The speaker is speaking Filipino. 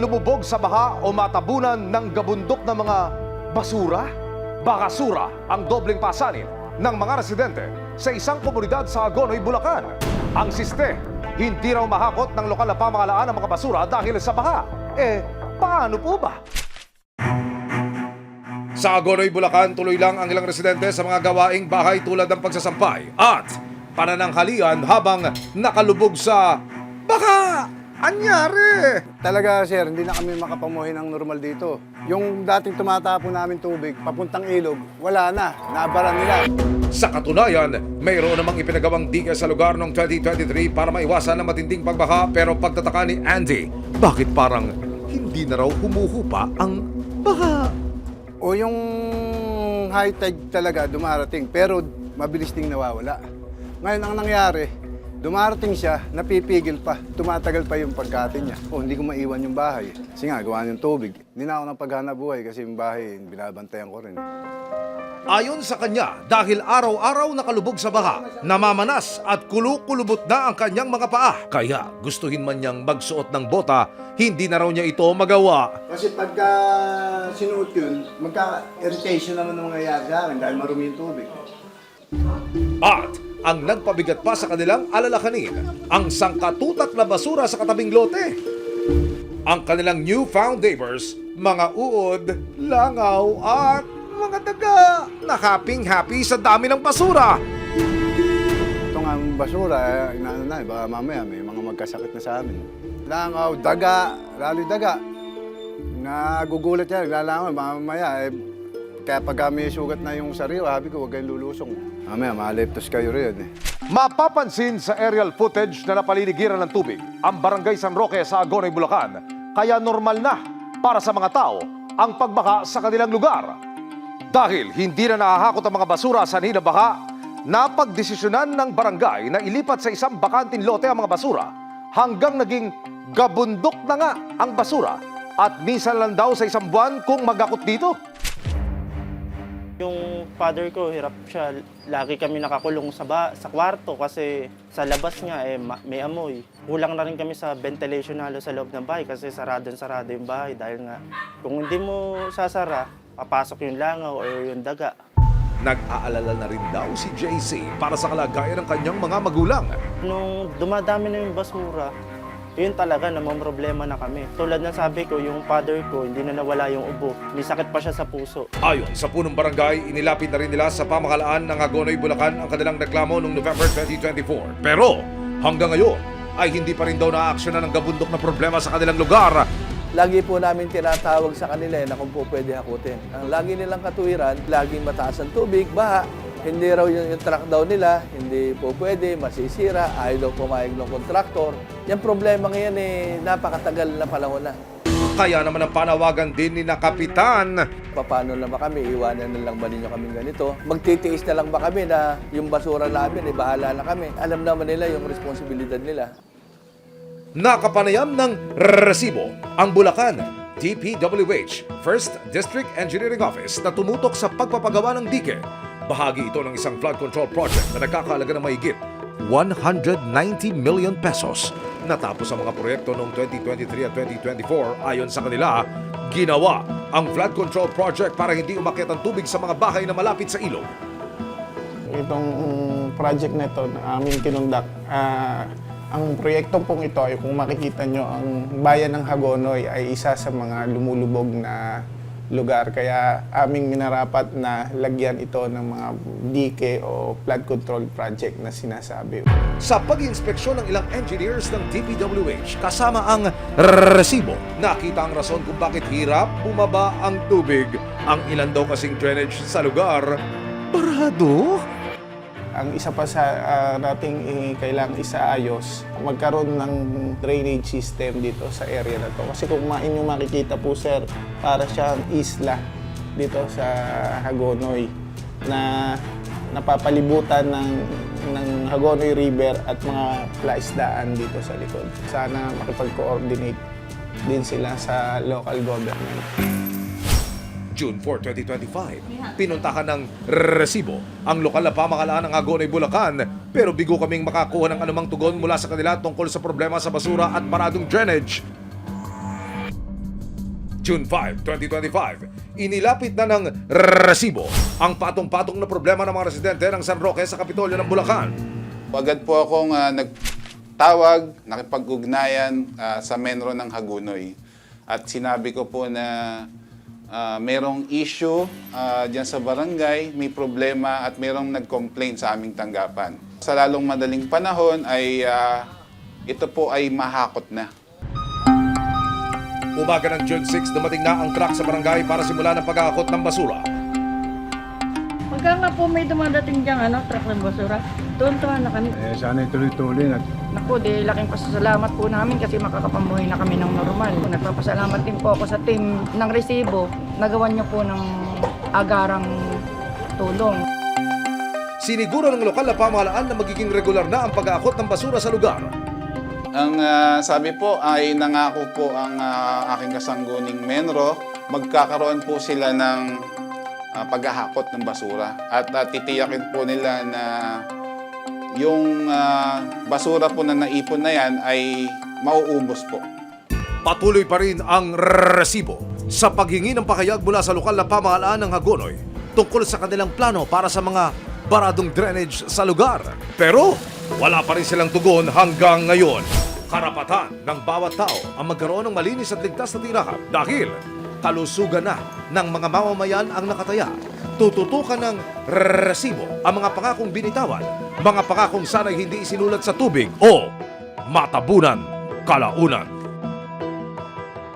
lumubog sa baha o matabunan ng gabundok ng mga basura? Bakasura ang dobleng pasanin ng mga residente sa isang komunidad sa Agonoy, Bulacan. Ang siste, hindi raw mahakot ng lokal na pamahalaan ang mga basura dahil sa baha. Paano po ba? Sa Agonoy, Bulacan, tuloy lang ang ilang residente sa mga gawaing bahay tulad ng pagsasampay at panananghalian habang nakalubog sa baka. Anyari! Talaga sir, hindi na kami makapamuhay ng normal dito. Yung dating tumatapon namin tubig, papuntang ilog, wala na, nabara nila. Sa katunayan, mayroon namang ipinagawang dike sa lugar noong 2023 para maiwasan ang matinding pagbaha, pero pagtataka ni Andy, bakit parang hindi na raw humuhupa ang baha? O yung high tide talaga dumarating, pero mabilis ding nawawala. Ngayon ang nangyari, dumarating siya, napipigil pa, tumatagal pa yung pagkatin niya. Hindi ko maiwan yung bahay. Kasi nga, gawa ng tubig. Hindi na ako ng paghanap buhay kasi yung bahay, binabantayan ko rin. Ayon sa kanya, dahil araw-araw nakalubog sa baha, namamanas at kulukulubot na ang kanyang mga paa. Kaya gustuhin man niyang magsuot ng bota, hindi na raw niya ito magawa. Kasi pagka sinuot yun, magka-irritation naman ang mangyayari sa akin dahil marumi yung tubig. At ang nagpabigat pa sa kanilang alalahanin, ang sangkatutak na basura sa katabing lote. Ang kanilang newfound neighbors, mga uod, langaw at mga daga na happy sa dami ng basura. Ito nga ang basura, inaano na, baka mamaya may mga magkasakit na sa amin. Langaw, daga, lalo daga. Nagugulat yan, naglalangaw, mamaya kaya pag may sugat na yung sariwa, sabi ko, huwag kayong lulusong. Mamaya, maleptos kayo rin. Mapapansin sa aerial footage na napaliligiran ng tubig ang Barangay San Roque sa Agonoy, Bulacan. Kaya normal na para sa mga tao ang pagbaha sa kanilang lugar. Dahil hindi na nakahakot ang mga basura sa hinabaha, napagdesisyonan ng barangay na ilipat sa isang bakanting lote ang mga basura hanggang naging gabundok na nga ang basura at minsan lang daw sa isang buwan kung magakot dito. Yung father ko, hirap siya. Lagi kami nakakulong sa kwarto kasi sa labas nga may amoy. Kulang na rin kami sa ventilation halo sa loob ng bahay kasi sarado yung bahay dahil nga kung hindi mo sasara, papasok yung langaw o yung daga. Nag-aalala na rin daw si JC para sa kalagayan ng kanyang mga magulang. Nung dumadami na yung basura, yun talaga, namamroblema na kami. Tulad na sabi ko, yung father ko, hindi na nawala yung ubo. May sakit pa siya sa puso. Ayon sa punong barangay, inilapit na rin nila sa pamahalaan ng Agonoy, Bulacan ang kanilang reklamo noong November 2024. Pero hanggang ngayon ay hindi pa rin daw naaaksyonan ang gabundok na problema sa kanilang lugar. Lagi po namin tinatawag sa kanila na kung po pwede hakutin. Ang lagi nilang katuwiran, laging mataas ang tubig, baha. Hindi raw yung truck daw nila, hindi po pwede, masisira, ayaw daw pumayag ng kontraktor. Yung problema ngayon napakatagal na panahon na. Kaya naman ang panawagan din ni na Kapitan. Paano na ba kami? Iwanan na lang ba ninyo kami ganito? Magtitiis na lang ba kami na yung basura namin, bahala na kami? Alam naman nila yung responsibilidad nila. Nakapanayam ng resibo ang Bulacan DPWH First District Engineering Office na tumutok sa pagpapagawa ng dike. Bahagi ito ng isang flood control project na nagkakahalaga ng mahigit 190 million pesos. Natapos ang mga proyekto noong 2023 at 2024. Ayon sa kanila, ginawa ang flood control project para hindi umakyat ang tubig sa mga bahay na malapit sa ilog. Itong project na ito na aming kinundak, ang proyektong pong ito ay kung makikita nyo, ang bayan ng Hagonoy ay isa sa mga lumulubog na lugar. Kaya aming minarapat na lagyan ito ng mga dike o flood control project na sinasabi. Sa pag-inspeksyon ng ilang engineers ng DPWH kasama ang resibo, nakita ang rason kung bakit hirap bumaba ang tubig. Ang ilan daw kasing drainage sa lugar, barado. Ang isa pa sa nating kailangang isaayos, magkaroon ng drainage system dito sa area na to. Kasi kung inyong makikita po sir, para siyang isla dito sa Hagonoy na napapalibutan ng Hagonoy River at mga plaisdaan dito sa likod. Sana makipag-coordinate din sila sa local government. June 4, 2025, pinuntahan ng resibo ang lokal na pamahalaan ng Agonoy, Bulacan, pero bigo kaming makakuha ng anumang tugon mula sa kanila tungkol sa problema sa basura at maradong drainage. June 5, 2025, inilapit na ng resibo ang patong-patong na problema ng mga residente ng San Roque sa Kapitolyo ng Bulacan. Agad po akong nagtawag, nakipag-ugnayan sa Menro ng Hagunoy. At sinabi ko po na merong issue dyan sa barangay, may problema at merong nag-complain sa aming tanggapan. Sa lalong madaling panahon ay ito po ay mahakot na. Umaga ng June 6, dumating na ang truck sa barangay para simulan ang pag-aakot ng basura. Pagka nga po may dumadating diyang truck ng basura, tuwan-tuwa na kami. Sana ituloy-tuloy na. Naku, laking pasasalamat po namin kasi makakapamuhay na kami ng normal. Nagpapasalamat din po ako sa team ng resibo. Nagawan niyo po ng agarang tulong. Siniguro ng lokal na pamahalaan na magiging regular na ang pag-aakot ng basura sa lugar. Ang sabi po ay nangako po ang aking kasangguning Menro, magkakaroon po sila ng paghahakot ng basura at titiyakin po nila na yung basura po na naipon na yan ay mauubos po. Patuloy pa rin ang resibo sa paghingi ng pahayag mula sa lokal na pamahalaan ng Hagonoy tungkol sa kanilang plano para sa mga baradong drainage sa lugar. Pero wala pa rin silang tugon hanggang ngayon. Karapatan ng bawat tao ang magkaroon ng malinis at ligtas na tirahan dahil kalusugan na ng mga mamamayan ang nakataya. Tututukan ng resibo ang mga pangakong binitawan, mga pangakong sana'y hindi isinulat sa tubig o matabunan kalaunan.